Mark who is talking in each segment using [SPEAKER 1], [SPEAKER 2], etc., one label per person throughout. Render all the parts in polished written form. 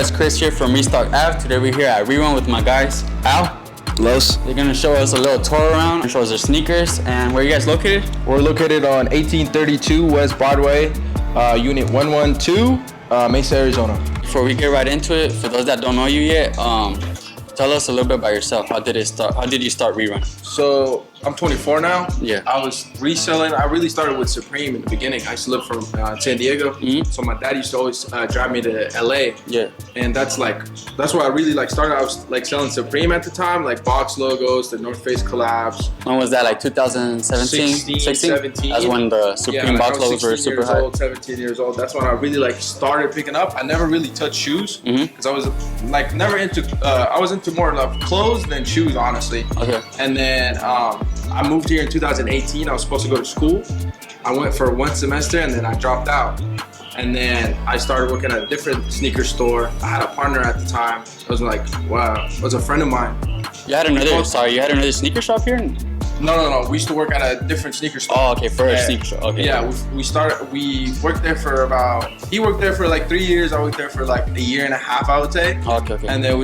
[SPEAKER 1] guys, Chris here from Restock Ave. Today we're here at Rerun with my guys, Al.
[SPEAKER 2] Los.
[SPEAKER 1] They're gonna show us a little tour around, show us their sneakers. And where are you guys located?
[SPEAKER 2] We're located on 1832 West Broadway, Unit 112, Mesa, Arizona.
[SPEAKER 1] Before we get right into it, for those that don't know you yet, tell us a little bit about yourself. How did it start? How did you start Rerun?
[SPEAKER 2] So I'm 24 now.
[SPEAKER 1] Yeah.
[SPEAKER 2] I was reselling. I really started with Supreme in the beginning. I used to live from San Diego. So my dad used to always drive me to LA.
[SPEAKER 1] Yeah.
[SPEAKER 2] And that's where I really started. I was selling Supreme at the time, like box logos, the North Face collabs.
[SPEAKER 1] When was that? Like 2017?
[SPEAKER 2] 17.
[SPEAKER 1] That's when the Supreme box logos were super high.
[SPEAKER 2] 17 years old. That's when I really started picking up. I never really touched shoes because I was never into. I was into more of clothes than shoes, honestly.
[SPEAKER 1] Okay.
[SPEAKER 2] And then I moved here in 2018. I was supposed to go to school. I went for one semester and then I dropped out. And then I started working at a different sneaker store. I had a partner at the time. It was it was a friend of mine.
[SPEAKER 1] You had another sneaker shop here?
[SPEAKER 2] No. We used to work at a different sneaker store.
[SPEAKER 1] Oh, okay, for a sneaker shop. Okay.
[SPEAKER 2] Yeah, we worked there for he worked there for 3 years. I worked there for a year and a half, I would say.
[SPEAKER 1] Okay.
[SPEAKER 2] And then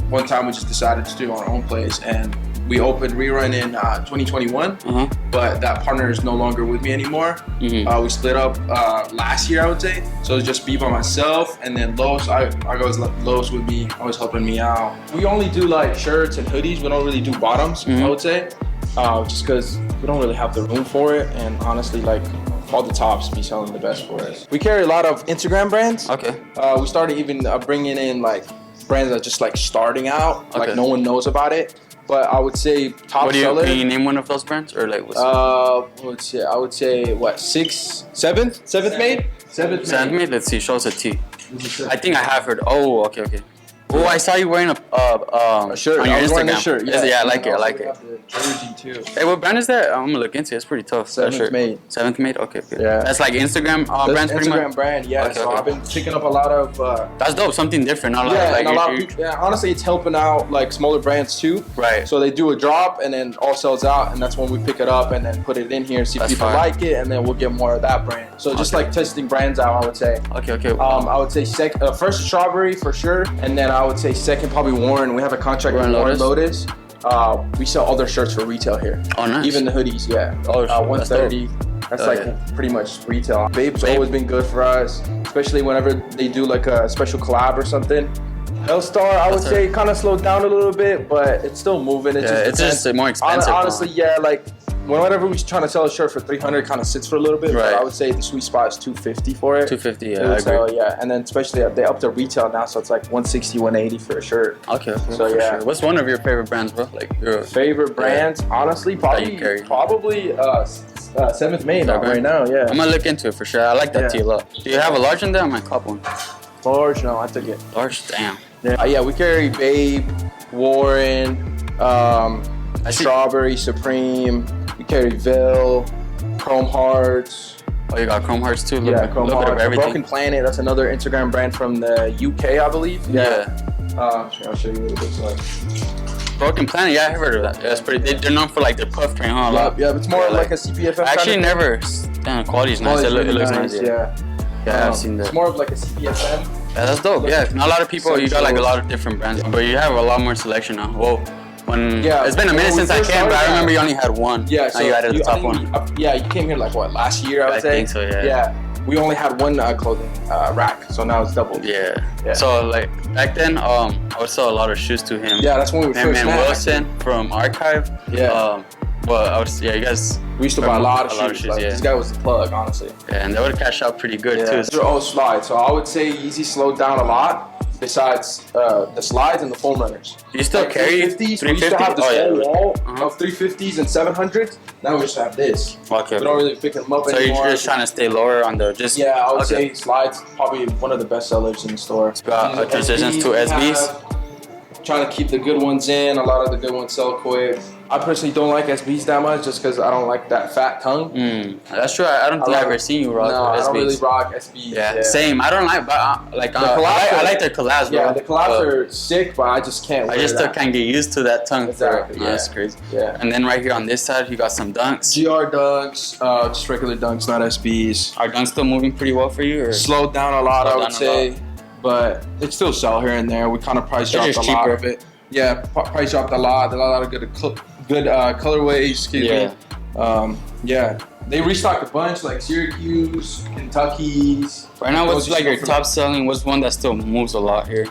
[SPEAKER 2] one time we just decided to do our own place, and we opened Rerun in 2021, but that partner is no longer with me anymore. We split up last year, I would say. So it was just me by myself, and then Los, I always left Los with me, always helping me out. We only do shirts and hoodies. We don't really do bottoms, I would say, just because we don't really have the room for it, and honestly, all the tops be selling the best for us. We carry a lot of Instagram brands.
[SPEAKER 1] Okay.
[SPEAKER 2] We started even bringing in brands that just starting out, no one knows about it. But I would say top seller.
[SPEAKER 1] Can you name one of those brands or what's
[SPEAKER 2] I would say seventh made.
[SPEAKER 1] Seventh made. Let's see. Show us a T. I think I have heard. Oh, okay. Oh, I saw you wearing a
[SPEAKER 2] shirt
[SPEAKER 1] on your Instagram.
[SPEAKER 2] Wearing a shirt.
[SPEAKER 1] Yeah, I like it.
[SPEAKER 2] The jersey too.
[SPEAKER 1] Hey, what brand is that? I'm gonna look into it. It's pretty tough.
[SPEAKER 2] Seventh made.
[SPEAKER 1] Seventh made. Okay.
[SPEAKER 2] Yeah.
[SPEAKER 1] That's Instagram brands, pretty much.
[SPEAKER 2] Instagram brand. Yeah.
[SPEAKER 1] Okay,
[SPEAKER 2] so I've been picking up a lot of.
[SPEAKER 1] That's dope. Something different.
[SPEAKER 2] And a lot of people. Yeah. Honestly, it's helping out smaller brands too.
[SPEAKER 1] Right.
[SPEAKER 2] So they do a drop and then all sells out, and that's when we pick it up and then put it in here, see if people like it, and then we'll get more of that brand. So just testing brands out, I would say.
[SPEAKER 1] Okay.
[SPEAKER 2] I would say first Strawberry for sure, and then I would say second probably Warren. We have a contract with Warren Lotus. We sell all their shirts for retail here.
[SPEAKER 1] Oh, nice.
[SPEAKER 2] Even the hoodies, yeah.
[SPEAKER 1] Oh,
[SPEAKER 2] 130. That's pretty much retail. Babe's always been good for us, especially whenever they do a special collab or something. L-Star, I would say, kind of slowed down a little bit, but it's still moving.
[SPEAKER 1] It's just more expensive.
[SPEAKER 2] Honestly, yeah, whenever we're trying to sell a shirt for $300, kind of sits for a little bit.
[SPEAKER 1] Right.
[SPEAKER 2] But I would say the sweet spot is $250 for it.
[SPEAKER 1] $250, yeah, I agree.
[SPEAKER 2] Yeah, and then especially they up the retail now, so it's $160, $180 for a shirt.
[SPEAKER 1] Okay.
[SPEAKER 2] So yeah.
[SPEAKER 1] Sure. What's one of your favorite brands, bro?
[SPEAKER 2] Your favorite brands? Honestly, probably Seventh Made right now. Yeah.
[SPEAKER 1] I'm gonna look into it for sure. I like that tee a lot. Do you have a large in there? I might cop one.
[SPEAKER 2] Large? No, I took it.
[SPEAKER 1] Large? Damn.
[SPEAKER 2] Yeah, we carry Babe, Warren, Strawberry, Supreme. We carry Ville, Chrome Hearts.
[SPEAKER 1] Oh, you got Chrome Hearts too?
[SPEAKER 2] Chrome Hearts. Broken Planet, that's another Instagram brand from the UK, I believe.
[SPEAKER 1] Yeah.
[SPEAKER 2] I'll show you what it looks like.
[SPEAKER 1] Broken Planet, yeah, I've heard of that. Yeah, that's pretty. They're known for their puff train, huh?
[SPEAKER 2] Yeah, it's more like a CPFM.
[SPEAKER 1] Actually, never. Damn, the quality's nice. It looks nice. Yeah, I've seen that.
[SPEAKER 2] It's more of a CPFM.
[SPEAKER 1] Yeah, that's dope. Yeah, not a lot of people. You got a lot of different brands, but you have a lot more selection now. Whoa. It's been a minute since I came, but I remember you only had one. Yeah, so now you added the top one.
[SPEAKER 2] Yeah, you came here last year, I would say.
[SPEAKER 1] I think so, yeah.
[SPEAKER 2] Yeah, we only had one clothing rack, so now it's doubled.
[SPEAKER 1] Yeah. So back then, I would sell a lot of shoes to him.
[SPEAKER 2] Yeah, that's when we first met.
[SPEAKER 1] Wilson from Archive. Yeah. Well, you guys.
[SPEAKER 2] We used to buy a lot of shoes. This guy was the plug, honestly.
[SPEAKER 1] Yeah, and they would cash out pretty good too.
[SPEAKER 2] They're all slides, so I would say Yeezy slowed down a lot. Besides the slides and the foam runners.
[SPEAKER 1] You still carry
[SPEAKER 2] 350s? We used to have this whole wall of 350s and 700s. Now we just have this.
[SPEAKER 1] Okay.
[SPEAKER 2] We don't really pick them up anymore.
[SPEAKER 1] So you're just trying to stay lower on the
[SPEAKER 2] Yeah, I would say slides probably one of the best sellers in the store.
[SPEAKER 1] Got transitions to SBs.
[SPEAKER 2] Trying to keep the good ones in. A lot of the good ones sell quick. I personally don't like SBs that much just because I don't like that fat tongue.
[SPEAKER 1] That's true. I don't think I've ever seen you rock SBs.
[SPEAKER 2] I don't really rock SBs.
[SPEAKER 1] Yeah, same. I don't like, but I like their collabs, bro.
[SPEAKER 2] Yeah, the collabs are sick, but I just can't wear
[SPEAKER 1] I just still can't get used to that tongue.
[SPEAKER 2] Exactly.
[SPEAKER 1] Yeah, that's crazy.
[SPEAKER 2] Yeah.
[SPEAKER 1] And then right here on this side, you got some dunks.
[SPEAKER 2] GR dunks, just regular dunks, not SBs.
[SPEAKER 1] Are dunks still moving pretty well for you? Or?
[SPEAKER 2] Slowed down a lot, I would say. but they still sell here and there. We kind of price dropped a lot of it. Yeah, price dropped a lot. A lot of good colorways. Excuse me. Yeah, they restocked a bunch like Syracuse, Kentucky's.
[SPEAKER 1] Right now, what's like your top selling? What's one that still moves a lot here?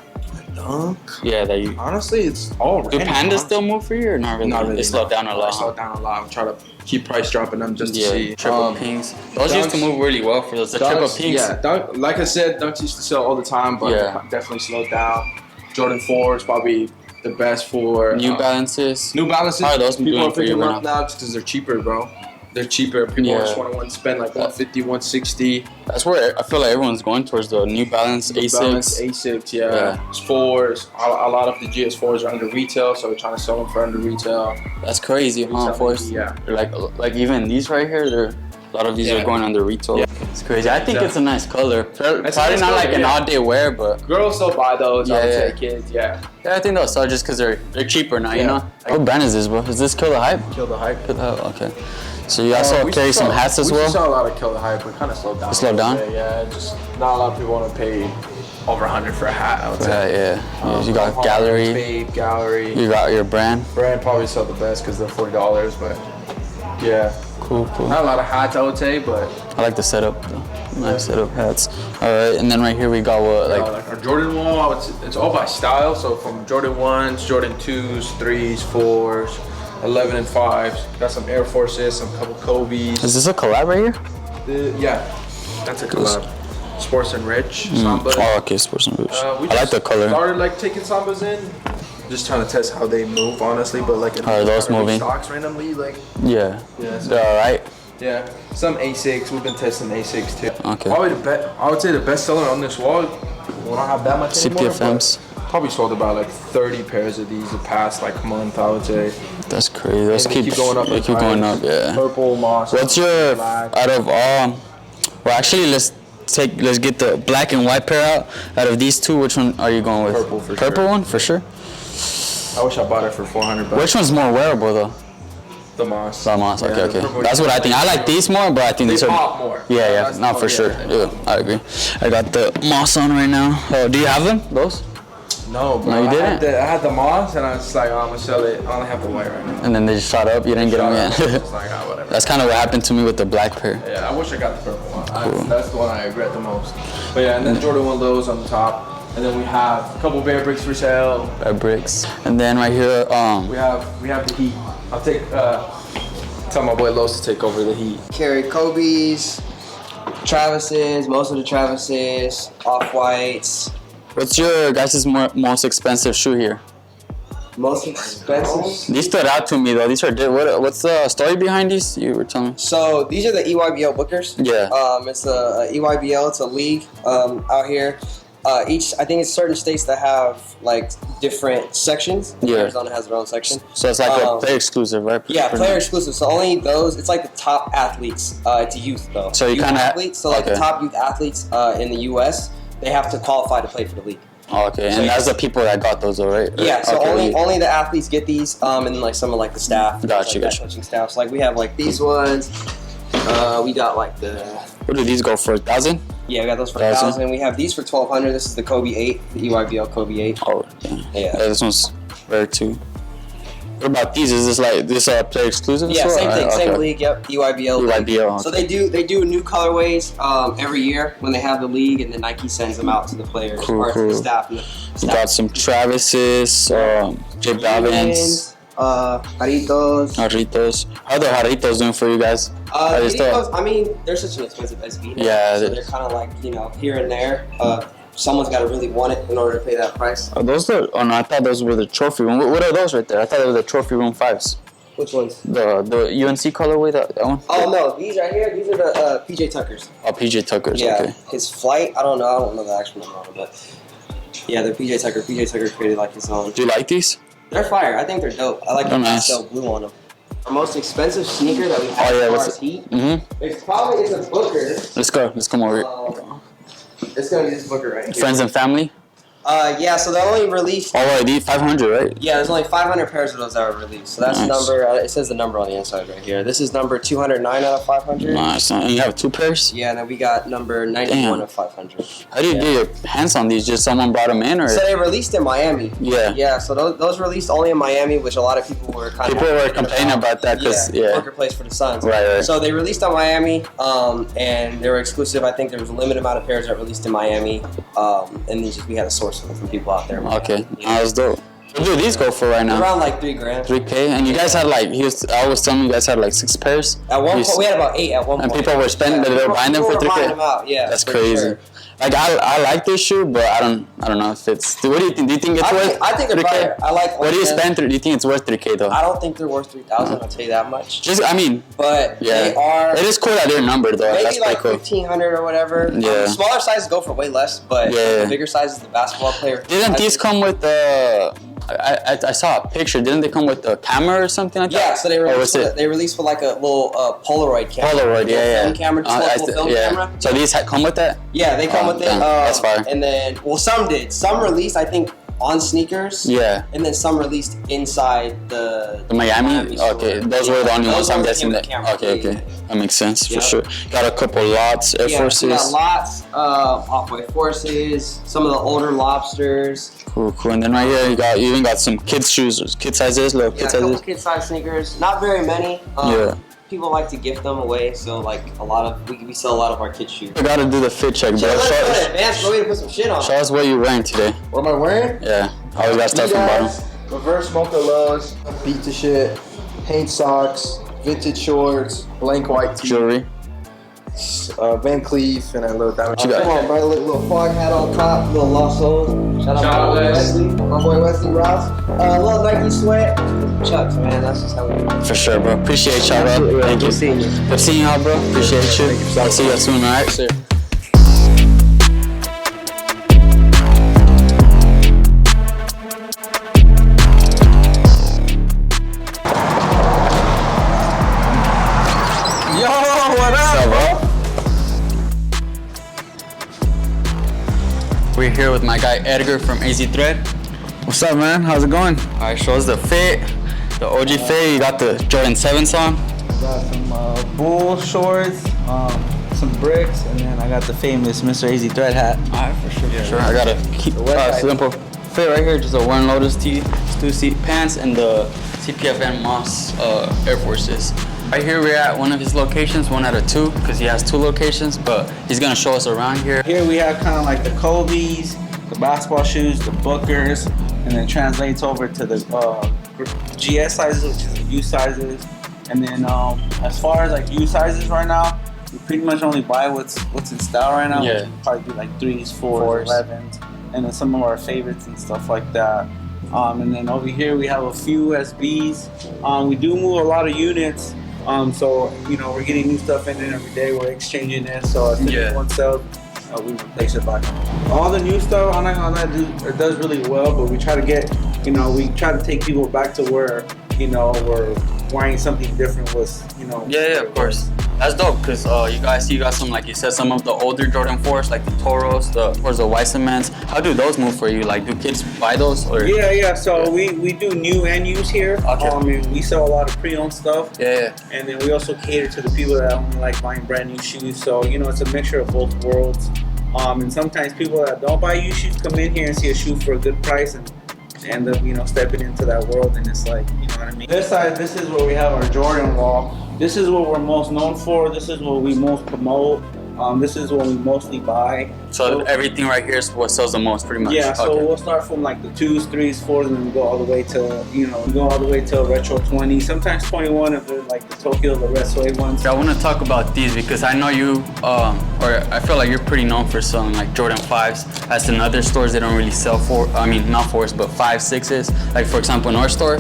[SPEAKER 2] Dunk.
[SPEAKER 1] Yeah, that you.
[SPEAKER 2] Honestly, it's all.
[SPEAKER 1] Do pandas still move for you or not really?
[SPEAKER 2] Not really.
[SPEAKER 1] They slowed down a lot.
[SPEAKER 2] They slowed down a lot. We try to keep price dropping them just to see.
[SPEAKER 1] Triple pinks. Those used to move really well for those. The triple pinks.
[SPEAKER 2] Yeah, Dunk, like I said, Dunks used to sell all the time, but definitely slowed down. Jordan 4 is probably the best for
[SPEAKER 1] New Balances.
[SPEAKER 2] New Balances.
[SPEAKER 1] How are those
[SPEAKER 2] people
[SPEAKER 1] doing
[SPEAKER 2] are
[SPEAKER 1] for you
[SPEAKER 2] picking up now just because they're cheaper, bro. They're cheaper. People just want to spend like 150, 160.
[SPEAKER 1] That's where I feel like everyone's going towards the New Balance A6.
[SPEAKER 2] Balance A6, yeah. It's 4s. A lot of the GS4s are under retail, so we're trying to sell them for under retail.
[SPEAKER 1] That's crazy, huh? 4s.
[SPEAKER 2] Yeah.
[SPEAKER 1] Like even these right here, a lot of these are going under retail. Yeah. It's crazy. I think it's a nice color. Probably not like an all-day wear, but
[SPEAKER 2] girls still buy those. I would say kids, Yeah,
[SPEAKER 1] I think they'll sell just because they're cheaper now. You know. What brand is this, bro? Is this Kill the Hype?
[SPEAKER 2] Kill the Hype.
[SPEAKER 1] Okay. So you also carry some hats as well?
[SPEAKER 2] We saw a lot of Kill the Hype. We kind of slowed down.
[SPEAKER 1] Slowed down?
[SPEAKER 2] Yeah, just not a lot of people want to pay over 100 for a hat, I would say.
[SPEAKER 1] Yeah. You got Gallery.
[SPEAKER 2] Babe, Gallery.
[SPEAKER 1] You got your brand.
[SPEAKER 2] Brand probably sell the best because they're $40, but yeah.
[SPEAKER 1] Cool.
[SPEAKER 2] Not a lot of hats, I would say, but
[SPEAKER 1] I like the setup though. Nice setup hats. All right, and then right here we got what
[SPEAKER 2] like our Jordan wall. It's all by style. So from Jordan 1s, Jordan 2s, 3s, 4s, 11 and 5s. Got some Air Forces, some couple Kobe's.
[SPEAKER 1] Is this a collab right here?
[SPEAKER 2] Yeah, that's a collab. Sports and Rich Samba.
[SPEAKER 1] Oh, okay, Sports and Rich. I like the color.
[SPEAKER 2] Started like taking Sambas in. Just trying to test how they move, honestly, but like
[SPEAKER 1] how are those moving?
[SPEAKER 2] Stocks randomly, like
[SPEAKER 1] yeah,
[SPEAKER 2] so,
[SPEAKER 1] they're all right.
[SPEAKER 2] Yeah, some A6. We've been testing A6 too.
[SPEAKER 1] Okay.
[SPEAKER 2] Probably I would say the best seller on this wall. We don't have that much anymore.
[SPEAKER 1] CPFMs.
[SPEAKER 2] Probably sold about like 30 pairs of these the past like month, I would say.
[SPEAKER 1] That's crazy. Those keep going up. They keep going up. Yeah.
[SPEAKER 2] Purple, moss.
[SPEAKER 1] What's your out of all? Well, actually, let's get the black and white pair out. Out of these two, which one are you going with?
[SPEAKER 2] Purple for sure.
[SPEAKER 1] Purple one for sure.
[SPEAKER 2] I wish I bought it for $400.
[SPEAKER 1] Which one's more wearable though?
[SPEAKER 2] The moss.
[SPEAKER 1] The moss. Okay. That's what I think. I like these more, but I think these are
[SPEAKER 2] pop more.
[SPEAKER 1] Yeah, not for sure. Yeah, I agree. I got the moss on right now. Oh, do you have them? Those?
[SPEAKER 2] No, bro.
[SPEAKER 1] No, you didn't.
[SPEAKER 2] I had the moss, and I was just like, I'm gonna sell it. I only have the white right now.
[SPEAKER 1] And then they just shot up. You didn't get them yet.
[SPEAKER 2] It's like, whatever.
[SPEAKER 1] That's kind of what happened to me with the black pair.
[SPEAKER 2] Yeah, I wish I got the purple one.
[SPEAKER 1] Cool.
[SPEAKER 2] That's the one I regret the most. But yeah, and then Jordan 1 lows on the top. And then we have a couple Bear Bricks for sale.
[SPEAKER 1] Bear Bricks. And then right here,
[SPEAKER 2] we have the Heat. I'll tell my boy Los to take over the Heat.
[SPEAKER 3] Carry Kobe's, Travis's, most of the Travis's, Off-Whites.
[SPEAKER 1] What's your guys' most expensive shoe here?
[SPEAKER 3] Most expensive?
[SPEAKER 1] These stood out to me though. These are what's the story behind these? You were telling me.
[SPEAKER 3] So these are the EYBL bookers.
[SPEAKER 1] Yeah.
[SPEAKER 3] It's a EYBL. It's a league out here. I think it's certain states that have like different sections.
[SPEAKER 1] Yeah.
[SPEAKER 3] Arizona has their own section.
[SPEAKER 1] So it's like a player exclusive, right?
[SPEAKER 3] Yeah, player exclusive. So only those. It's like the top athletes. It's youth though.
[SPEAKER 1] So you kind of
[SPEAKER 3] athletes. So like the top youth athletes in the U.S. They have to qualify to play for the league.
[SPEAKER 1] Oh, okay, and that's the people that got those, though, right?
[SPEAKER 3] Yeah, so only the athletes get these, and then like some of like the staff,
[SPEAKER 1] gotcha.
[SPEAKER 3] coaching staff. So like we have like these ones. We got like the.
[SPEAKER 1] What do these go for? 1,000?
[SPEAKER 3] Yeah, we got those for 1,000. We have these for 1,200. This is the Kobe 8, the EYBL Kobe 8.
[SPEAKER 1] Oh, yeah. This one's rare too. What about these? Is this like player exclusive?
[SPEAKER 3] Yeah, same thing, same league. Yep, EYBL.
[SPEAKER 1] EYBL. Okay.
[SPEAKER 3] So they do new colorways every year when they have the league, and then Nike sends them out to the players or to the staff.
[SPEAKER 1] You got some Travis's, J Balvin's.
[SPEAKER 3] Jarritos.
[SPEAKER 1] How are the Jarritos doing for you guys?
[SPEAKER 3] Jarritos, I mean, they're such an expensive SB now. Yeah. So they're kind of like, here and there. Someone's got to really want it in order to pay that price.
[SPEAKER 1] Are those no, I thought those were the trophy room. What are those right there? I thought they were the trophy room 5s.
[SPEAKER 3] Which ones?
[SPEAKER 1] The UNC colorway, that one?
[SPEAKER 3] Oh, no. These right here, these are the PJ Tuckers.
[SPEAKER 1] Oh, PJ Tuckers,
[SPEAKER 3] yeah,
[SPEAKER 1] okay.
[SPEAKER 3] His flight, I don't know the actual number on it, but yeah, they're PJ Tucker. PJ Tucker created like his own.
[SPEAKER 1] Do you like these?
[SPEAKER 3] They're fire. I think they're dope. I like the pastel blue on them. Our most expensive sneaker that we have as far as Heat, it's probably a Booker.
[SPEAKER 1] Let's come over here.
[SPEAKER 3] It's going to be this Booker right here.
[SPEAKER 1] Friends and family?
[SPEAKER 3] Yeah, so they only released...
[SPEAKER 1] Oh, ID 500, right?
[SPEAKER 3] Yeah, there's only 500 pairs of those that were released. So that's number... it says the number on the inside right here. This is number 209 out of 500.
[SPEAKER 1] Nice. And you have 2 pairs?
[SPEAKER 3] Yeah, and then we got number 91 of 500.
[SPEAKER 1] How do you get your hands on these? Just someone brought them in, or...?
[SPEAKER 3] So they released in Miami.
[SPEAKER 1] Yeah.
[SPEAKER 3] Yeah, so those released only in Miami, which a lot of people were kind of...
[SPEAKER 1] People were complaining about that because...
[SPEAKER 3] Yeah, poker place for the Suns.
[SPEAKER 1] Right.
[SPEAKER 3] So they released in Miami, and they were exclusive. I think there was a limited amount of pairs that released in Miami, and we had a source of them from people out there.
[SPEAKER 1] Okay, that was dope. What do these go for right now?
[SPEAKER 3] Around like $3,000.
[SPEAKER 1] $3K, and you guys had like I was telling you guys had like 6 pairs.
[SPEAKER 3] At one point, we had about 8 at one point.
[SPEAKER 1] And people were spending, they were buying them for $3K.
[SPEAKER 3] Buying them out, yeah.
[SPEAKER 1] That's crazy.
[SPEAKER 3] Sure.
[SPEAKER 1] Like I like this shoe, but I don't know if it's. What do you think? Do you think it's worth?
[SPEAKER 3] I think they're probably, I like.
[SPEAKER 1] What do you spend? Do you think it's worth $3K though?
[SPEAKER 3] I don't think they're worth $3,000. I'll tell you that much. But they are.
[SPEAKER 1] It is cool that they're numbered though.
[SPEAKER 3] Maybe
[SPEAKER 1] that's
[SPEAKER 3] like
[SPEAKER 1] cool.
[SPEAKER 3] 1,500 or whatever.
[SPEAKER 1] Yeah.
[SPEAKER 3] Smaller sizes go for way less, but the bigger sizes, the basketball player.
[SPEAKER 1] Didn't these come with the? I saw a picture. Didn't they come with a camera or something like that?
[SPEAKER 3] Yeah, so they released with like a little Polaroid camera.
[SPEAKER 1] Polaroid,
[SPEAKER 3] film camera, film camera.
[SPEAKER 1] So these come with that?
[SPEAKER 3] Yeah, they come with it.
[SPEAKER 1] That's fire.
[SPEAKER 3] And then, some did. Some released, I think, on sneakers.
[SPEAKER 1] Yeah.
[SPEAKER 3] And then some released inside the
[SPEAKER 1] Miami? Okay, those were the only ones I'm guessing that. Okay. That makes sense for sure. Got a couple lots, Air Forces.
[SPEAKER 3] We got lots, Off-White Forces, some of the older Lobsters.
[SPEAKER 1] Cool. And then right here, you even got some kids shoes, kid sizes, little kid sizes.
[SPEAKER 3] Yeah, a couple kid size sneakers. Not very many. People like to gift them away, so like we sell a lot of our kids shoes.
[SPEAKER 1] I gotta do the fit check, bro.
[SPEAKER 3] Let's go in and put some shit on.
[SPEAKER 1] Show us what you're wearing today.
[SPEAKER 2] What am I wearing?
[SPEAKER 1] Yeah. Always gotta start from bottom.
[SPEAKER 2] Reverse mocha lows, beat to shit, paint socks, vintage shorts, blank white tee,
[SPEAKER 1] jewelry,
[SPEAKER 2] Van Cleef, and a little diamond.
[SPEAKER 1] Come
[SPEAKER 3] on, bro. Little fog hat on top, little Lost Souls. Shout out my boy Wesley Ross. Little Nike sweat. Chucks, man. That's just how we do it.
[SPEAKER 1] For sure, bro. Appreciate y'all, bro. Thank you. Good seeing y'all, bro. Appreciate you. I'll see you soon, alright? See you. We're here with my guy Edgar from AZ Thread.
[SPEAKER 4] What's up, man? How's it going?
[SPEAKER 1] Alright, show us the fit, the OG fit. You got the Jordan 7s on.
[SPEAKER 4] I got some bull shorts, some bricks, and then I got the famous Mr. AZ Thread hat.
[SPEAKER 1] Alright, for sure. I got a simple fit right here, just a Warren Lotus tee, 2-seat pants, and the CPFN Moss Air Forces. Right here we're at one of his locations, 1 out of 2, because he has 2 locations, but he's gonna show us around here.
[SPEAKER 4] Here we have kind of like the Kobe's, the basketball shoes, the Bookers, and then translates over to the GS sizes, which is the U sizes. And then as far as like U sizes right now, we pretty much only buy what's in style right now.
[SPEAKER 1] Yeah.
[SPEAKER 4] Which would probably be like 3s, 4s, 11s, and then some of our favorites and stuff like that. And then over here we have a few SBs. We do move a lot of units. So, we're getting new stuff in every day. We're exchanging it. So if one sells, we replace it back. All the new stuff, I'm not gonna lie, it does really well, but we try to get, we try to take people back to where, we're wearing something different was,
[SPEAKER 1] Yeah, of course. That's dope, because you got some, like you said, some of the older Jordan 4s, like the Toros, the Weissamans. How do those move for you? Like, do kids buy those? Or?
[SPEAKER 4] Yeah. So we do new and used here.
[SPEAKER 1] Okay.
[SPEAKER 4] We sell a lot of pre-owned stuff.
[SPEAKER 1] Yeah.
[SPEAKER 4] And then we also cater to the people that only like buying brand new shoes. So, it's a mixture of both worlds. And sometimes people that don't buy used shoes come in here and see a shoe for a good price and end up, stepping into that world, and it's like, you know what I mean? This side, this is where we have our Jordan wall. This is what we're most known for. This is what we most promote. This is what we mostly buy.
[SPEAKER 1] So everything right here is what sells the most, pretty much.
[SPEAKER 4] Yeah. So we'll start from like the 2s, 3s, 4s, and then we go all the way to retro 20, sometimes 21 if they're like the Tokyo, the Red Suede ones.
[SPEAKER 1] I want to talk about these because I know you, or I feel like you're pretty known for selling like Jordan 5s. As in other stores, they don't really sell not 4s, but 5s, 6s. Like for example, in our store,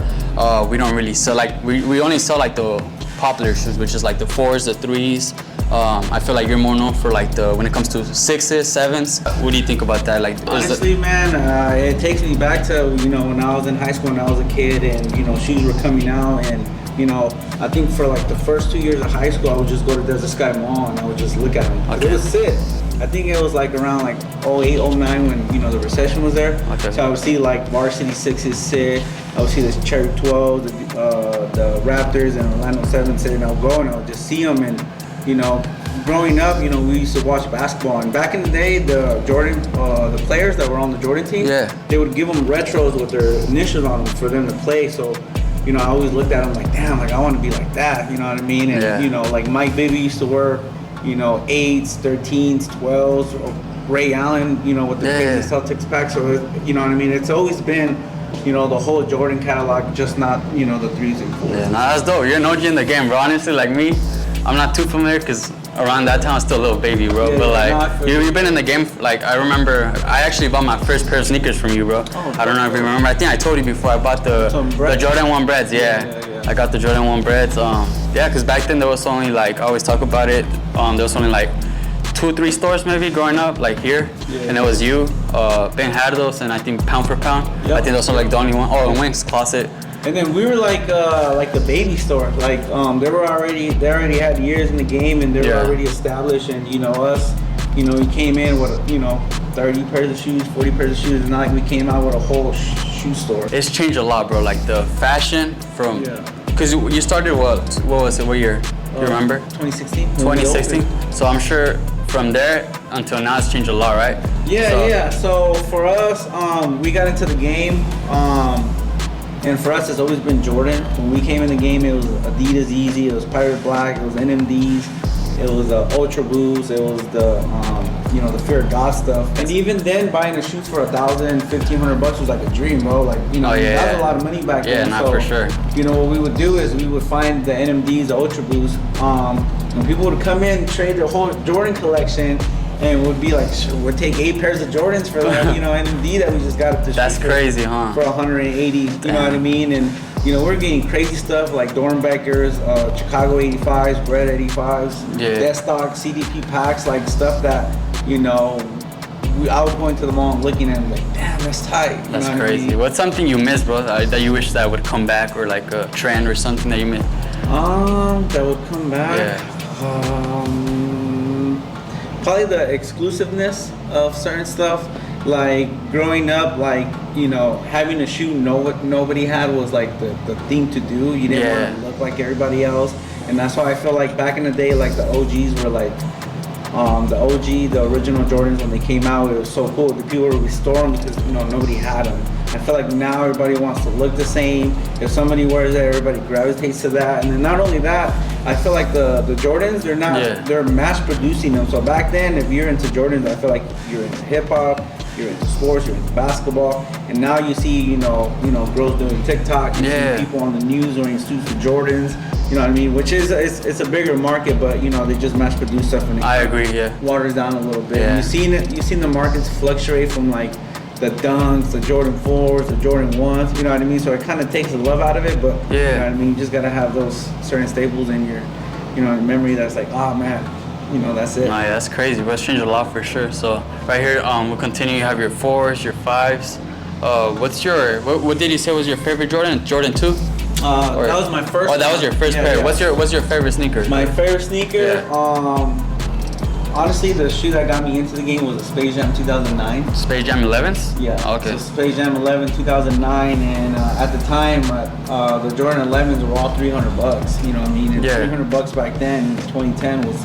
[SPEAKER 1] we don't really sell we only sell like the popular shoes, which is like the 4s, the 3s. I feel like you're more known for like when it comes to 6s, 7s. What do you think about that? Like,
[SPEAKER 4] honestly, man, it takes me back to when I was in high school, when I was a kid, and shoes were coming out, and I think for like the first 2 years of high school, I would just go to Desert Sky Mall and I would just look at them. Okay. It was sick. I think it was like around like 08, 09 when, you know, the recession was there.
[SPEAKER 1] Okay.
[SPEAKER 4] So I would see like Varsity 6s sit. I would see the Cherry 12, the Raptors and Orlando 7 sitting. I would go and I would just see them. And, you know, growing up, you know, we used to watch basketball. And back in the day, the players that were on the Jordan team, they would give them retros with their initials on them for them to play. So, you know, I always looked at them like, damn, like I want to be like that. You know what I mean? And, you know, like Mike Bibby used to wear, you know, 8s, 13s, 12s, Ray Allen, you know, with the crazy Celtics pack. So, you know what I mean? It's always been, you know, the whole Jordan catalog, just not, you know, the 3s and 4s.
[SPEAKER 1] Yeah, nah, that's dope. You're an OG in the game, bro. Honestly, like me, I'm not too familiar because around that time I was still a little baby, bro.
[SPEAKER 4] Yeah,
[SPEAKER 1] but like, you've been in the game. Like, I remember, I actually bought my first pair of sneakers from you, bro.
[SPEAKER 4] Oh,
[SPEAKER 1] I don't know if you remember. I think I told you before. I bought the Jordan 1 Breads. Yeah. I got the Jordan 1 Breads. Yeah, because back then there was only like, I always talk about it. There was only like 2 or 3 stores maybe growing up, like here, and it was you, Ben had those, and I think Pound for Pound. I think those were like the only one. Oh, and Wings Closet.
[SPEAKER 4] And then we were like the baby store. Like they already had years in the game, and they were already established. And you know us, you know, we came in with, you know, 30 pairs of shoes, 40 pairs of shoes. It's not like we came out with a whole shoe store.
[SPEAKER 1] It's changed a lot, bro. Like the fashion from, because you started what was it? What year? You remember?
[SPEAKER 4] 2016.
[SPEAKER 1] 2016. So I'm sure from there until now it's changed a lot, right?
[SPEAKER 4] Yeah. So for us, we got into the game. And for us, it's always been Jordan. When we came in the game, it was Adidas Yeezy, it was Pirate Black, it was NMDs, it was Ultra Boost, it was the, you know, the Fear of God stuff. And even then, buying the shoes for $1,000, $1,500 was like a dream, bro. Like, you know, that was a lot of money back then.
[SPEAKER 1] Yeah, for sure.
[SPEAKER 4] You know, what we would do is we would find the NMDs, the Ultra Boost, and people would come in, trade their whole Jordan collection, and would be like, we'd take 8 pairs of Jordans for like, you know, NMD that we just got at the
[SPEAKER 1] That's crazy, huh?
[SPEAKER 4] For 180, you know what I mean? And, you know, we're getting crazy stuff like Dornbeckers, Chicago 85s, Red 85s, Restock, CDP packs, like stuff that, you know, I was going to the mall and looking at them like, damn, that's tight. You
[SPEAKER 1] that's
[SPEAKER 4] know
[SPEAKER 1] crazy.
[SPEAKER 4] I mean?
[SPEAKER 1] What's something you miss, bro, that you wish that would come back, or like a trend or something that you miss?
[SPEAKER 4] That would come back? Probably the exclusiveness of certain stuff. Like growing up, like, you know, having a shoe nobody had was like the thing to do. You didn't want to look like everybody else. And that's why I feel like back in the day, like the OGs were like, the original Jordans, when they came out, it was so cool. The people would restore them because, you know, nobody had them. I feel like now everybody wants to look the same. If somebody wears it, everybody gravitates to that. And then not only that, I feel like the Jordans, they're mass producing them. So back then, if you're into Jordans, I feel like you're into hip hop, you're into sports, you're into basketball. And now you see, you know, girls doing TikTok, you see people on the news wearing suits with Jordans. You know what I mean? Which is, it's a bigger market, but, you know, they just mass produce stuff and
[SPEAKER 1] I agree,
[SPEAKER 4] waters down a little bit. You've seen the markets fluctuate from like the Dunks, the Jordan 4s, the Jordan 1s, you know what I mean? So it kind of takes the love out of it, but you know what I mean? You just gotta have those certain staples in your, you know, memory that's like, oh man, you know, that's it.
[SPEAKER 1] Nah, yeah, that's crazy, but it's changed a lot for sure. So right here, we'll continue. You have your 4s, your 5s. What did you say was your favorite Jordan? Jordan 2?
[SPEAKER 4] That was my first.
[SPEAKER 1] Oh, that was your first pair. Yeah. What's your favorite sneaker?
[SPEAKER 4] My favorite sneaker, honestly, the shoe that got me into the game was a Space Jam 2009.
[SPEAKER 1] Space Jam 11s?
[SPEAKER 4] Yeah.
[SPEAKER 1] Okay.
[SPEAKER 4] So Space Jam 11 2009, and at the time, the Jordan 11s were all $300. You know what I mean? And $300 back then, in 2010 was,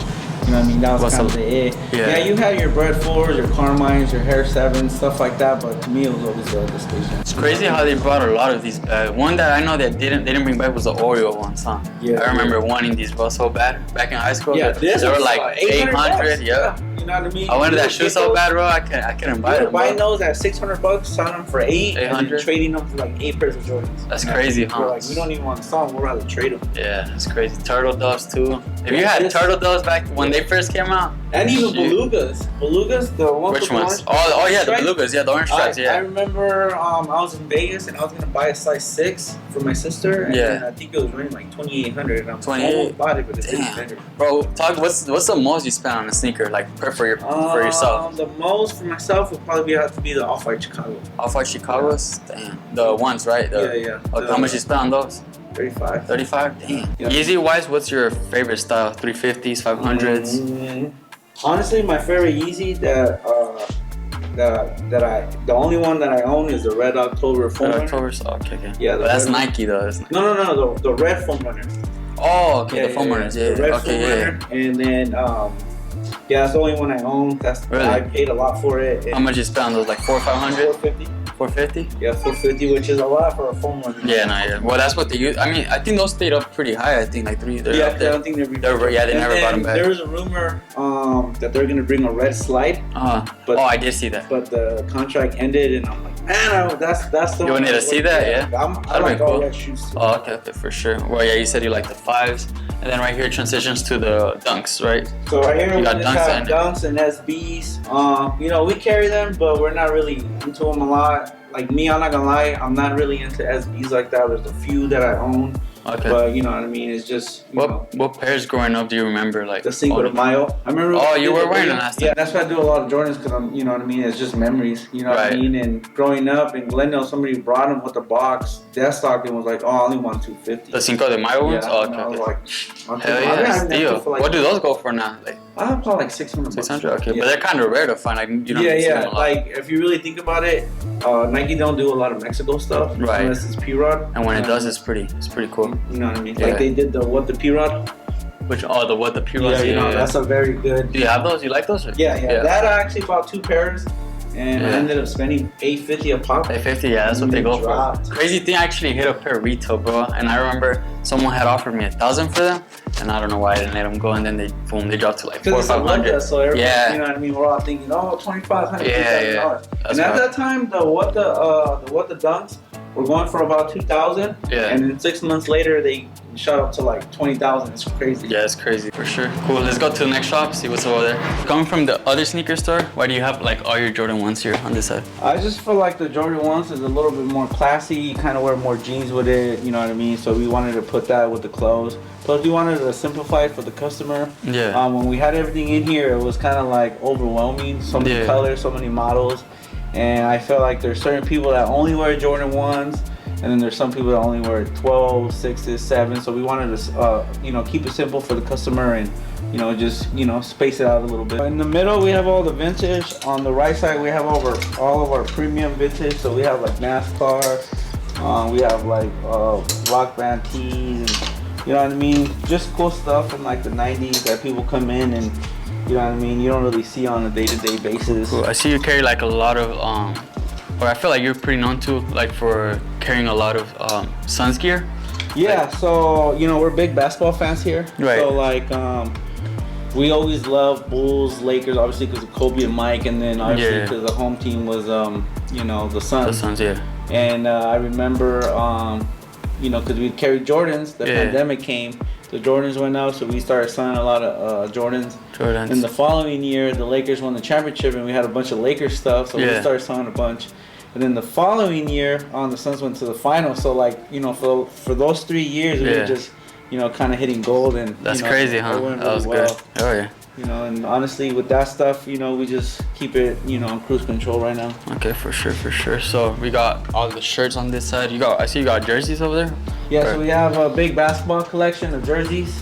[SPEAKER 4] you know what I mean? That was kind of the it. Yeah, you had your Bread 4s, your Carmines, your Hair 7s, stuff like that. But to me, it was always the Space Jam.
[SPEAKER 1] It's crazy how they brought a lot of these. One that I know that they didn't bring back was the Oreo ones, huh? Yeah. I remember wanting these, bro, so bad back in high school.
[SPEAKER 4] Yeah,
[SPEAKER 1] they were like 800. Yeah.
[SPEAKER 4] You know what I mean?
[SPEAKER 1] I wanted that shoe so bad, bro. I couldn't buy them.
[SPEAKER 4] Buying those at $600, selling them for 800, and trading them for like 8 pairs of Jordans.
[SPEAKER 1] That's crazy, huh?
[SPEAKER 4] We're like, we don't even want to sell them. We'd rather trade them.
[SPEAKER 1] Yeah, that's crazy. Turtle doves too. If you had turtle doves back when they first came out.
[SPEAKER 4] And even belugas, the ones.
[SPEAKER 1] Which ones? Oh yeah, the belugas. Yeah, the orange stripes. I
[SPEAKER 4] remember I was in Vegas and I was gonna buy a size 6 for my sister, and I think it was running like $2,800. And I almost bought it, but it's $1,800.
[SPEAKER 1] Bro, what's the most you spent on a sneaker, like for yourself?
[SPEAKER 4] The most for myself would probably have to be the Off-White Chicago.
[SPEAKER 1] Off-White Chicago's? Damn. The ones, right?
[SPEAKER 4] Yeah.
[SPEAKER 1] How much you spent on those?
[SPEAKER 4] 35.
[SPEAKER 1] 35? Damn. Yeezy wise, what's your favorite style? 350s, 500s?
[SPEAKER 4] Honestly, my favorite Yeezy the only one that I own is the Red October foam runner.
[SPEAKER 1] October, okay.
[SPEAKER 4] Yeah,
[SPEAKER 1] but that's Nike though. That's Nike.
[SPEAKER 4] No, the red foam runner.
[SPEAKER 1] Oh, okay, the foam runners, yeah.
[SPEAKER 4] The red
[SPEAKER 1] Okay,
[SPEAKER 4] foam runner. And then yeah, that's the only one I own. That's
[SPEAKER 1] really?
[SPEAKER 4] I paid a lot for it.
[SPEAKER 1] How much you spent on those? Like $400 or $500?
[SPEAKER 4] $450.
[SPEAKER 1] $450?
[SPEAKER 4] Yeah, $450, which is a lot for a foam runner.
[SPEAKER 1] Yeah, no, yeah. Well, that's what they use. I mean, I think those stayed up pretty high. I think like three.
[SPEAKER 4] Yeah, I don't think they
[SPEAKER 1] never brought them back.
[SPEAKER 4] There was a rumor that they're gonna bring a red slide.
[SPEAKER 1] But I did see that.
[SPEAKER 4] But the contract ended, and I'm like, man, that's the.
[SPEAKER 1] You wanted to see that, yeah?
[SPEAKER 4] I like all red shoes too.
[SPEAKER 1] Oh, okay, for sure. Well, yeah, you said you like the 5s, and then right here transitions to the dunks, right?
[SPEAKER 4] So right here
[SPEAKER 1] you
[SPEAKER 4] we
[SPEAKER 1] got
[SPEAKER 4] have dunks and SBs. You know, we carry them, but we're not really into them a lot. Like me, I'm not gonna lie, I'm not really into SBs like that. There's a few that I own. Okay. But you know what I mean? It's just
[SPEAKER 1] what pairs growing up do you remember? Like
[SPEAKER 4] the Cinco de Mayo. I remember.
[SPEAKER 1] Oh, you were wearing them last time.
[SPEAKER 4] Yeah, that's why I do a lot of Jordans because I'm, you know what I mean. It's just memories. You know what I mean? And growing up in Glendale, somebody brought them with the box. Death stock and was like, oh, I only want 250.
[SPEAKER 1] The Cinco de Mayo ones.
[SPEAKER 4] Yeah,
[SPEAKER 1] oh, okay.
[SPEAKER 4] I was like,
[SPEAKER 1] hell yeah, steal. Like, what do those go for now? Like
[SPEAKER 4] I'm probably like $600.
[SPEAKER 1] 600. Okay, but they're kind of rare to find. Like you don't
[SPEAKER 4] see them a lot. Like if you really think about it, Nike don't do a lot of Mexico stuff.
[SPEAKER 1] Right.
[SPEAKER 4] Unless it's P-Rod.
[SPEAKER 1] And when it does, it's pretty cool.
[SPEAKER 4] You know what I mean?
[SPEAKER 1] Yeah.
[SPEAKER 4] Like they did the What the P-Rod.
[SPEAKER 1] Which the P-Rod.
[SPEAKER 4] Yeah, you know, that's a very good.
[SPEAKER 1] Do you have those? You like those? Or?
[SPEAKER 4] Yeah. That I actually bought 2 pairs. And I ended up spending $850 a pop.
[SPEAKER 1] $850, yeah, that's what they go for. Crazy thing, I actually hit a pair retail, bro. And I remember someone had offered me $1,000 for them, and I don't know why I didn't let them go. And then they dropped to like $400 or $500.
[SPEAKER 4] So you know what I mean. We're all thinking, oh, $2,500.
[SPEAKER 1] Yeah.
[SPEAKER 4] And at that time, the what the dunks were going for about $2,000.
[SPEAKER 1] Yeah.
[SPEAKER 4] And then 6 months later, they shot up to like $20,000. It's crazy.
[SPEAKER 1] Yeah, it's crazy for sure. Cool. Let's go to the next shop. See what's over there. Coming from the other sneaker store, why do you have like all your Jordan 1s here on this side?
[SPEAKER 4] I just feel like the Jordan 1s is a little bit more classy. You kind of wear more jeans with it. You know what I mean? So we wanted to put that with the clothes. Plus, we wanted to simplify it for the customer.
[SPEAKER 1] Yeah.
[SPEAKER 4] When we had everything in here, it was kind of like overwhelming. So many colors, so many models, and I felt like there's certain people that only wear Jordan 1s. And then there's some people that only wear 12, 6s, 7s. So we wanted to, keep it simple for the customer and, just, space it out a little bit. In the middle, we have all the vintage. On the right side, we have all of our premium vintage. So we have like NASCAR. We have like rock band tees and, you know what I mean? Just cool stuff from like the 90s that people come in and, you know what I mean? You don't really see on a day-to-day basis.
[SPEAKER 1] Cool. I see you carry like a lot of, or I feel like you're pretty known to, like for carrying a lot of Suns gear.
[SPEAKER 4] Yeah, so we're big basketball fans here.
[SPEAKER 1] Right.
[SPEAKER 4] So like we always love Bulls, Lakers, obviously because of Kobe and Mike, and then obviously because the home team was the Suns.
[SPEAKER 1] The Suns, yeah.
[SPEAKER 4] And I remember because we carried Jordans. The pandemic came. The Jordans went out, so we started selling a lot of Jordans. In the following year, the Lakers won the championship, and we had a bunch of Lakers stuff, so we started selling a bunch. And then the following year, the Suns went to the finals. So like, for those 3 years, we were just, kind of hitting gold. And
[SPEAKER 1] that's crazy, huh? That was good. Oh yeah.
[SPEAKER 4] And honestly, with that stuff, we just keep it, on cruise control right now.
[SPEAKER 1] Okay, for sure. So we got all the shirts on this side. I see you got jerseys over there.
[SPEAKER 4] Yeah, so we have a big basketball collection of jerseys.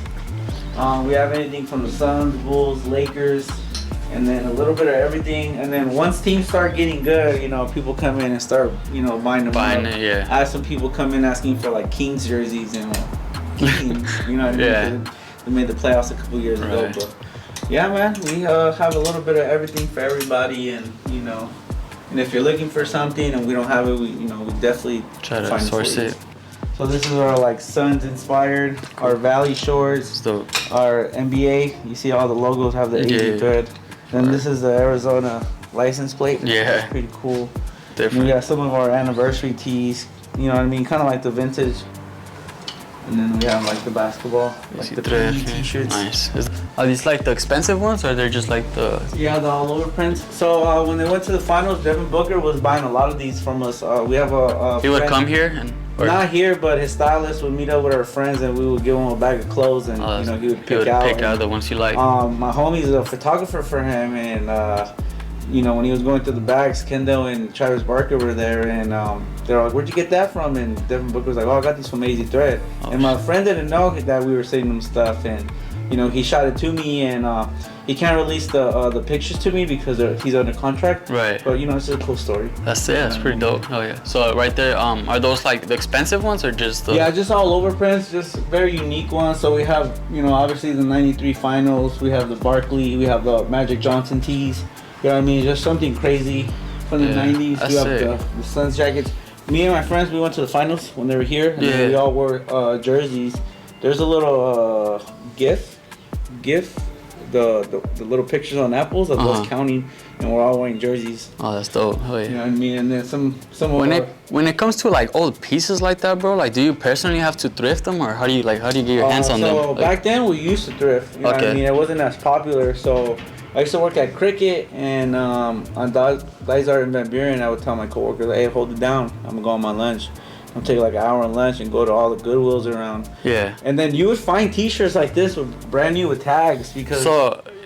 [SPEAKER 4] We have anything from the Suns, Bulls, Lakers, and then a little bit of everything. And then once teams start getting good, people come in and start, buying them.
[SPEAKER 1] Yeah.
[SPEAKER 4] I had some people come in asking for like Kings jerseys and Kings, you know what I mean?
[SPEAKER 1] Yeah.
[SPEAKER 4] They made the playoffs a couple years ago, but yeah, man, we have a little bit of everything for everybody, and and if you're looking for something and we don't have it, we definitely
[SPEAKER 1] try to source it.
[SPEAKER 4] So this is our like Suns inspired, our Valley shorts, our NBA. You see all the logos have the 80 thread. Then this is the Arizona license plate.
[SPEAKER 1] Yeah.
[SPEAKER 4] That's pretty cool.
[SPEAKER 1] Different.
[SPEAKER 4] We got some of our anniversary tees. You know what I mean? Kind of like the vintage. And then we have like the basketball, like the t-shirts.
[SPEAKER 1] Nice. Are these like the expensive ones, or they're just like the?
[SPEAKER 4] Yeah, the all over prints. So when they went to the finals, Devin Booker was buying a lot of these from us. We have a
[SPEAKER 1] he would come here and.
[SPEAKER 4] Not here, but his stylist would meet up with our friends, and we would give him a bag of clothes, and he would pick out
[SPEAKER 1] the ones you like.
[SPEAKER 4] My homie's a photographer for him, and when he was going through the bags, Kendall and Travis Barker were there, and they're like, "Where'd you get that from?" And Devin Booker was like, "Oh, I got these from AZ Thread." And my friend didn't know that we were sending him stuff, and you know, he shot it to me, and he can't release the pictures to me because he's under contract.
[SPEAKER 1] Right.
[SPEAKER 4] But you know, it's a cool story.
[SPEAKER 1] That's pretty dope. Oh yeah. So right there, are those like the expensive ones or just the?
[SPEAKER 4] Yeah, just all over prints, just very unique ones. So we have, you know, obviously the '93 finals. We have the Barkley. We have the Magic Johnson tees. You know what I mean? Just something crazy from the '90s. We have the Suns jackets. Me and my friends, we went to the finals when they were here, and we all wore jerseys. There's a little GIF, the little pictures on apples of us counting, and we're all wearing jerseys.
[SPEAKER 1] Oh, that's dope. Oh yeah.
[SPEAKER 4] You know what I mean? And then some
[SPEAKER 1] when it comes to like old pieces like that, bro, like do you personally have to thrift them, or how do you get your hands on them?
[SPEAKER 4] So back then we used to thrift. You know what I mean? It wasn't as popular, so I used to work at Cricket, and on Dysart in Van Buren, I would tell my coworkers, hey, hold it down. I'm gonna go on my lunch. I'm take like an hour on lunch and go to all the Goodwills around. Yeah. And then you would find T-shirts like this with brand new with tags because.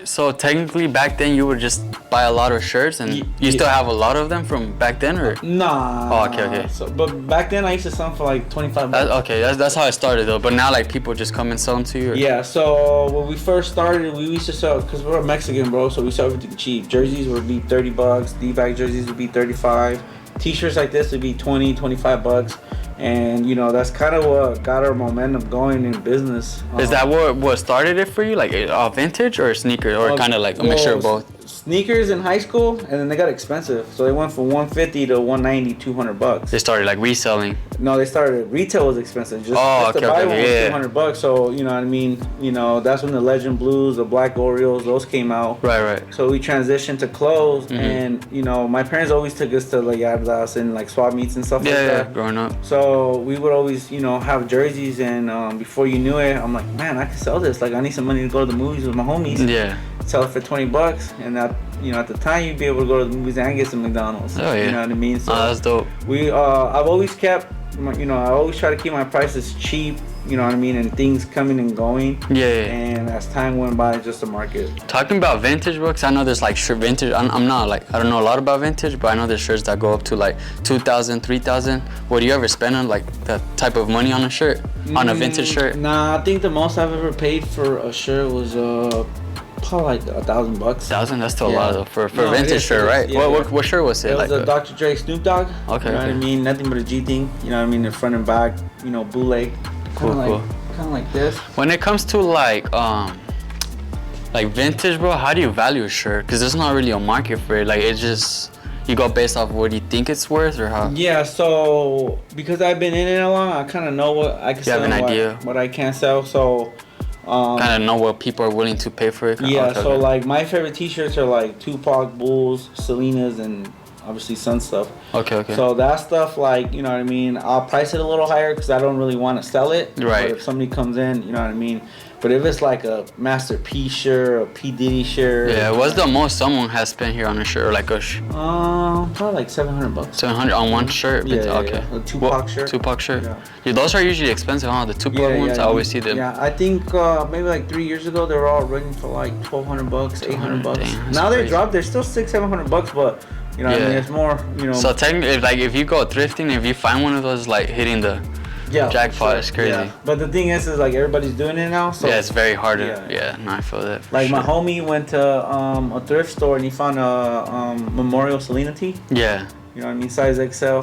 [SPEAKER 1] So technically back then you would just buy a lot of shirts, and you still have a lot of them from back then, or?
[SPEAKER 4] Nah.
[SPEAKER 1] Oh, okay.
[SPEAKER 4] So, but back then I used to sell them for like $25.
[SPEAKER 1] That's how it started though. But now like people just come and sell them to you. Or?
[SPEAKER 4] Yeah. So when we first started, we used to sell, because we're Mexican, bro. So we sell everything cheap. Jerseys would be $30. D-bag jerseys would be $35. T-shirts like this would be $20, $25. And you know, that's kind of what got our momentum going in business.
[SPEAKER 1] Is that what started it for you, like vintage or sneakers, or kind of like a mixture of both?
[SPEAKER 4] Sneakers in high school, and then they got expensive, so they went from $150 to $190, $200.
[SPEAKER 1] They started like reselling.
[SPEAKER 4] No, they started, retail was expensive. Just to buy one was $200. So you know what I mean. You know, that's when the Legend Blues, the Black Orioles, those came out.
[SPEAKER 1] Right.
[SPEAKER 4] So we transitioned to clothes, and you know, my parents always took us to like Yardas and like swap meets and stuff like that.
[SPEAKER 1] Yeah, growing up.
[SPEAKER 4] So we would always, you know, have jerseys, and before you knew it, I'm like, man, I can sell this. Like, I need some money to go to the movies with my homies.
[SPEAKER 1] Yeah.
[SPEAKER 4] Sell it for $20, and that, you know, at the time you'd be able to go to the movies and get some McDonald's.
[SPEAKER 1] Oh yeah.
[SPEAKER 4] You know what I mean? So
[SPEAKER 1] that's dope.
[SPEAKER 4] I've always kept, you know, I always try to keep my prices cheap. You know what I mean? And things coming and going.
[SPEAKER 1] Yeah.
[SPEAKER 4] And as time went by, just the market.
[SPEAKER 1] Talking about vintage, bro, 'cause I know there's like shirt vintage. I'm not like, I don't know a lot about vintage, but I know there's shirts that go up to like $2,000, $3,000. What do you ever spend on like that type of money on a shirt, on a vintage shirt?
[SPEAKER 4] Nah, I think the most I've ever paid for a shirt was probably like $1,000.
[SPEAKER 1] $1,000? That's still a lot though for a vintage shirt, right?
[SPEAKER 4] Yeah,
[SPEAKER 1] what shirt was it?
[SPEAKER 4] It was a Dr. Dre Snoop Dogg.
[SPEAKER 1] Okay.
[SPEAKER 4] You know what I mean? Nothing but a G thing. You know what I mean? The front and back. You know, bootleg.
[SPEAKER 1] Cool.
[SPEAKER 4] Kind of like this.
[SPEAKER 1] When it comes to like vintage, bro, how do you value a shirt? Because there's not really a market for it. Like, it's just, you go based off what you think it's worth, or how?
[SPEAKER 4] Yeah, so because I've been in it a long, I kind of know what I can sell.
[SPEAKER 1] You have an idea?
[SPEAKER 4] What I can't sell. So
[SPEAKER 1] kind of know what people are willing to pay for it.
[SPEAKER 4] Yeah. So like my favorite T-shirts are like Tupac, Bulls, Selena's, and obviously Sun stuff.
[SPEAKER 1] Okay.
[SPEAKER 4] So that stuff, like, you know what I mean, I'll price it a little higher because I don't really want to sell it.
[SPEAKER 1] Right.
[SPEAKER 4] But if somebody comes in, you know what I mean. But if it's like a Master P shirt, a P Diddy shirt.
[SPEAKER 1] Yeah. What's the most someone has spent here on a shirt, or like a?
[SPEAKER 4] Probably like $700.
[SPEAKER 1] $700 on one shirt.
[SPEAKER 4] Yeah.
[SPEAKER 1] Okay.
[SPEAKER 4] A Tupac shirt.
[SPEAKER 1] Tupac shirt.
[SPEAKER 4] Yeah.
[SPEAKER 1] Those are usually expensive, huh? The Tupac ones, I always see them.
[SPEAKER 4] Yeah, I think maybe like 3 years ago they were all running for like $1,200, $800.
[SPEAKER 1] Damn,
[SPEAKER 4] now they
[SPEAKER 1] crazy.
[SPEAKER 4] dropped. They're still $600-$700, but you know what I mean. It's more, you know.
[SPEAKER 1] So technically, like if you go thrifting, if you find one of those, like hitting the jackpot, it's crazy.
[SPEAKER 4] Yeah. But the thing is like everybody's doing it now. So
[SPEAKER 1] it's very hard to. Yeah, no, I feel that.
[SPEAKER 4] Like my homie went to a thrift store and he found a Memorial Selena tee.
[SPEAKER 1] Yeah.
[SPEAKER 4] You know what I mean? Size XL.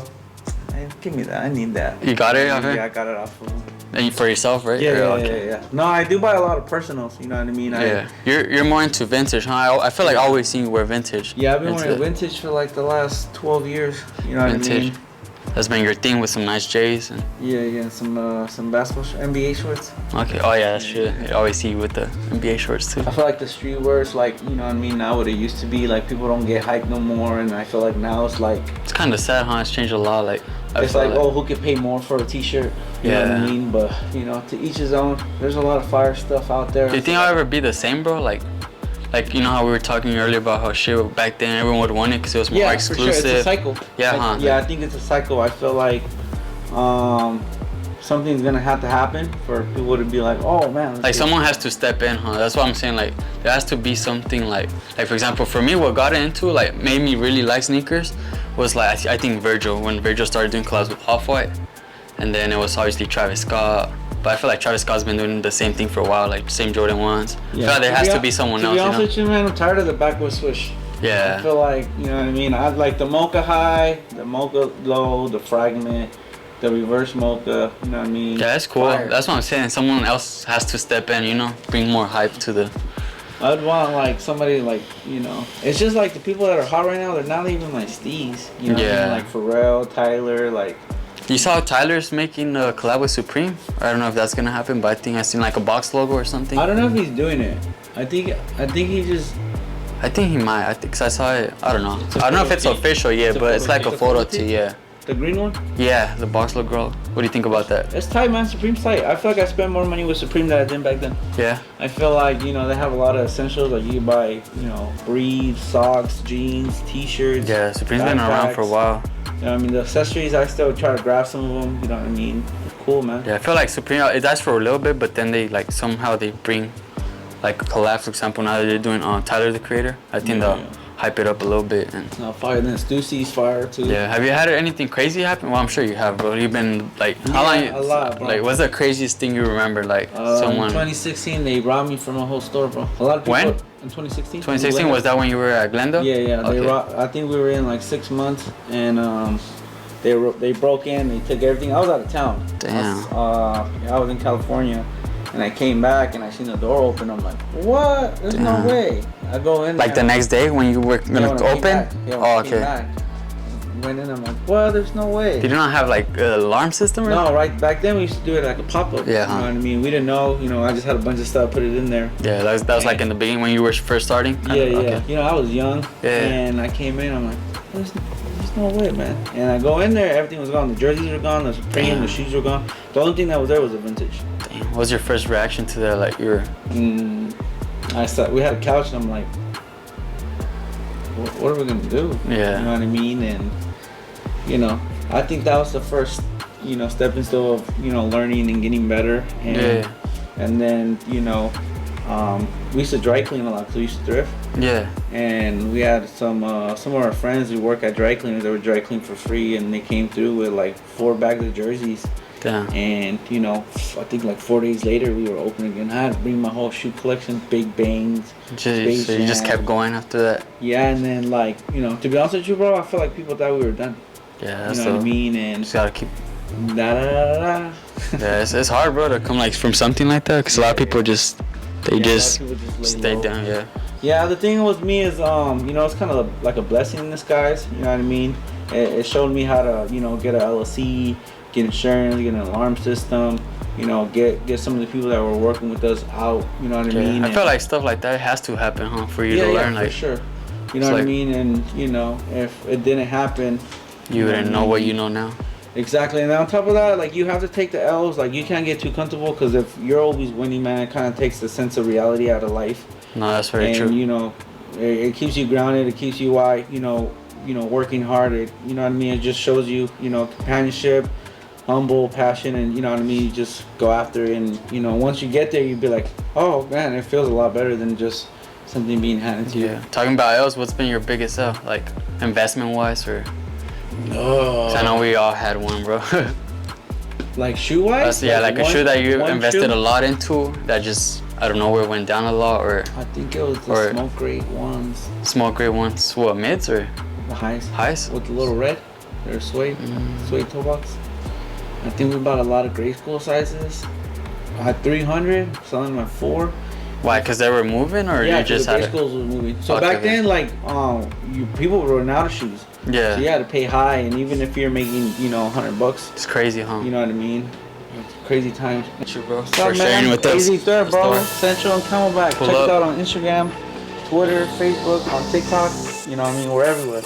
[SPEAKER 4] Hey, give me that. I need that.
[SPEAKER 1] You got it off him?
[SPEAKER 4] Yeah, I got it off of him.
[SPEAKER 1] And for yourself, right?
[SPEAKER 4] Yeah. No, I do buy a lot of personals. You know what I mean?
[SPEAKER 1] You're more into vintage, huh? I feel like I always see you wear vintage.
[SPEAKER 4] Yeah, I've been wearing vintage for like the last 12 years. You know what I mean?
[SPEAKER 1] That's been your thing with some nice J's and.
[SPEAKER 4] Yeah, some basketball NBA shorts.
[SPEAKER 1] Okay. Oh yeah, that's true. I always see you with the NBA shorts too.
[SPEAKER 4] I feel like the streetwear is like, you know what I mean, not what it used to be. Like people don't get hyped no more, and I feel like now it's like.
[SPEAKER 1] It's kind of sad, huh? It's changed a lot. Like.
[SPEAKER 4] It's like, oh, who could pay more for a T-shirt? You know what I mean? But you know, to each his own. There's a lot of fire stuff out there.
[SPEAKER 1] Do you think I'll ever be the same, bro? Like, you know how we were talking earlier about how shit back then everyone would want it because it was more exclusive.
[SPEAKER 4] For sure. It's a cycle.
[SPEAKER 1] Yeah,
[SPEAKER 4] Yeah, I think it's a cycle. I feel like something's gonna have to happen for people to be like, oh man.
[SPEAKER 1] Like someone has to step in, huh? That's what I'm saying. Like there has to be something like for example, for me, what got into like made me really like sneakers was like I think Virgil, when Virgil started doing collabs with Off-White, and then it was obviously Travis Scott. But I feel like Travis Scott's been doing the same thing for a while, like same Jordan 1s. I feel like there has to be someone else.
[SPEAKER 4] To be honest with you, man, I'm tired of the backward swoosh.
[SPEAKER 1] Yeah.
[SPEAKER 4] I feel like, you know what I mean? I like the mocha high, the mocha low, the fragment, the reverse mocha, you know what I mean?
[SPEAKER 1] Yeah, that's cool.
[SPEAKER 4] Fire.
[SPEAKER 1] That's what I'm saying. Someone else has to step in, you know, bring more hype to the...
[SPEAKER 4] I'd want like somebody like, you know, it's just like the people that are hot right now, they're not even like Steez, you know what I mean? Like Pharrell, Tyler, like...
[SPEAKER 1] You saw Tyler's making a collab with Supreme? I don't know if that's gonna happen, but I think I seen like a box logo or something.
[SPEAKER 4] I don't know if he's doing it. I think he just...
[SPEAKER 1] I think he might. I think 'cause I saw it. I don't know. I don't know if it's official yet, but it's like a photo tee. Yeah.
[SPEAKER 4] The green one?
[SPEAKER 1] Yeah, the box logo girl. What do you think about that?
[SPEAKER 4] It's tight, man. Supreme's tight. I feel like I spent more money with Supreme than I did back then.
[SPEAKER 1] Yeah.
[SPEAKER 4] I feel like, you know, they have a lot of essentials. Like you can buy, you know, briefs, socks, jeans, t-shirts.
[SPEAKER 1] Yeah, Supreme's been around for a while.
[SPEAKER 4] You know what I mean? The accessories, I still try to grab some of them. You know what I mean? They're cool, man.
[SPEAKER 1] Yeah, I feel like Supreme, it does for a little bit, but then they like somehow they bring like a collab, for example, now that they're doing Tyler the Creator. I think they'll hype it up a little bit. And
[SPEAKER 4] fire, then Stussie's fire too.
[SPEAKER 1] Yeah, have you had anything crazy happen? Well, I'm sure you have, bro. You've been like, how long?
[SPEAKER 4] A lot, bro.
[SPEAKER 1] Like, what's the craziest thing you remember? Like, someone.
[SPEAKER 4] In 2016, they robbed me from a whole store, bro. A lot of people.
[SPEAKER 1] When?
[SPEAKER 4] In 2016.
[SPEAKER 1] 2016, was that when you were at Glendale?
[SPEAKER 4] Yeah, yeah.
[SPEAKER 1] Okay.
[SPEAKER 4] They I think we were in like 6 months, and they broke in. They took everything. I was out of town.
[SPEAKER 1] Damn.
[SPEAKER 4] I was in California. And I came back and I seen the door open. I'm like, what? There's no way. I go in.
[SPEAKER 1] Like the next day when you were gonna open?
[SPEAKER 4] Oh, okay. Went in. I'm like, well, there's no way.
[SPEAKER 1] Did you not have like an alarm system? Or
[SPEAKER 4] no, right back then we used to do it like a pop-up.
[SPEAKER 1] Yeah.
[SPEAKER 4] You know what I mean? We didn't know. You know, I just had a bunch of stuff, put it in there.
[SPEAKER 1] Yeah, that was like in the beginning when you were first starting.
[SPEAKER 4] Yeah, yeah.
[SPEAKER 1] Okay.
[SPEAKER 4] You know, I was young.
[SPEAKER 1] Yeah.
[SPEAKER 4] And I came in. I'm like, there's no way, man. And I go in there, everything was gone. The jerseys were gone. The Supreme, the shoes were gone. The only thing that was there was a vintage.
[SPEAKER 1] Damn. What was your first reaction to that? Like you were.
[SPEAKER 4] We had a couch, and I'm like, what are we gonna do?
[SPEAKER 1] Yeah.
[SPEAKER 4] You know what I mean? And you know, I think that was the first, you know, stepping stone of, you know, learning and getting better. And and then, you know, we used to dry clean a lot, so we used to thrift.
[SPEAKER 1] Yeah.
[SPEAKER 4] And we had some of our friends who work at dry cleaners that were dry clean for free, and they came through with like 4 bags of jerseys.
[SPEAKER 1] Damn.
[SPEAKER 4] And you know, I think like 4 days later we were open again. I had to bring my whole shoe collection, Big Bangs.
[SPEAKER 1] So you just kept going after that?
[SPEAKER 4] Yeah, and then like, you know, to be honest with you, bro, I feel like people thought we were done.
[SPEAKER 1] Yeah, that's
[SPEAKER 4] you know what I mean? And
[SPEAKER 1] just gotta keep.
[SPEAKER 4] Yeah,
[SPEAKER 1] it's hard, bro, to come like from something like that, because a lot of people just stay down. Yeah.
[SPEAKER 4] Yeah, the thing with me is, you know, it's kind of like a blessing in disguise. You know what I mean? It showed me how to, you know, get an LLC, get insurance, get an alarm system. You know, get some of the people that were working with us out. You know what I mean?
[SPEAKER 1] I feel like stuff like that has to happen, huh, for you to learn.
[SPEAKER 4] Yeah,
[SPEAKER 1] like,
[SPEAKER 4] for sure. You know what I mean? And you know, if it didn't happen,
[SPEAKER 1] you wouldn't know what you know now.
[SPEAKER 4] Exactly, and on top of that, like, you have to take the L's. Like, you can't get too comfortable, because if you're always winning, man, it kind of takes the sense of reality out of life.
[SPEAKER 1] No, that's very true.
[SPEAKER 4] And you know, it keeps you grounded. It keeps you working hard. You know what I mean? It just shows you, you know, companionship, humble, passion, and you know what I mean. You just go after it, and you know, once you get there, you'd be like, oh man, it feels a lot better than just something being handed to you.
[SPEAKER 1] Yeah. Talking about L's, what's been your biggest L, like investment wise, or?
[SPEAKER 4] Oh.
[SPEAKER 1] I know we all had one, bro.
[SPEAKER 4] Like shoe wise?
[SPEAKER 1] Yeah, like a shoe that you invested a lot into that just, I don't know, where it went down a lot, or?
[SPEAKER 4] I think it was the smoke grade ones.
[SPEAKER 1] Smoke grade ones, what, mids or?
[SPEAKER 4] The highs.
[SPEAKER 1] Highs?
[SPEAKER 4] With the little red. They're suede toe box. I think we bought a lot of grade school sizes. I had 300, selling them at 4.
[SPEAKER 1] Why? Because they were moving, or you just
[SPEAKER 4] had? Yeah, the grade schools were moving. So back then, like, people were running out of shoes.
[SPEAKER 1] Yeah.
[SPEAKER 4] So you had to pay high, and even if you're making, you know, $100,
[SPEAKER 1] it's crazy, huh?
[SPEAKER 4] You know what I mean? It's crazy times.
[SPEAKER 1] Thank you, bro.
[SPEAKER 4] For sharing with us. Easy thread, bro. Central and Camelback. Check us out on Instagram, Twitter, Facebook, on TikTok. You know what I mean? We're everywhere.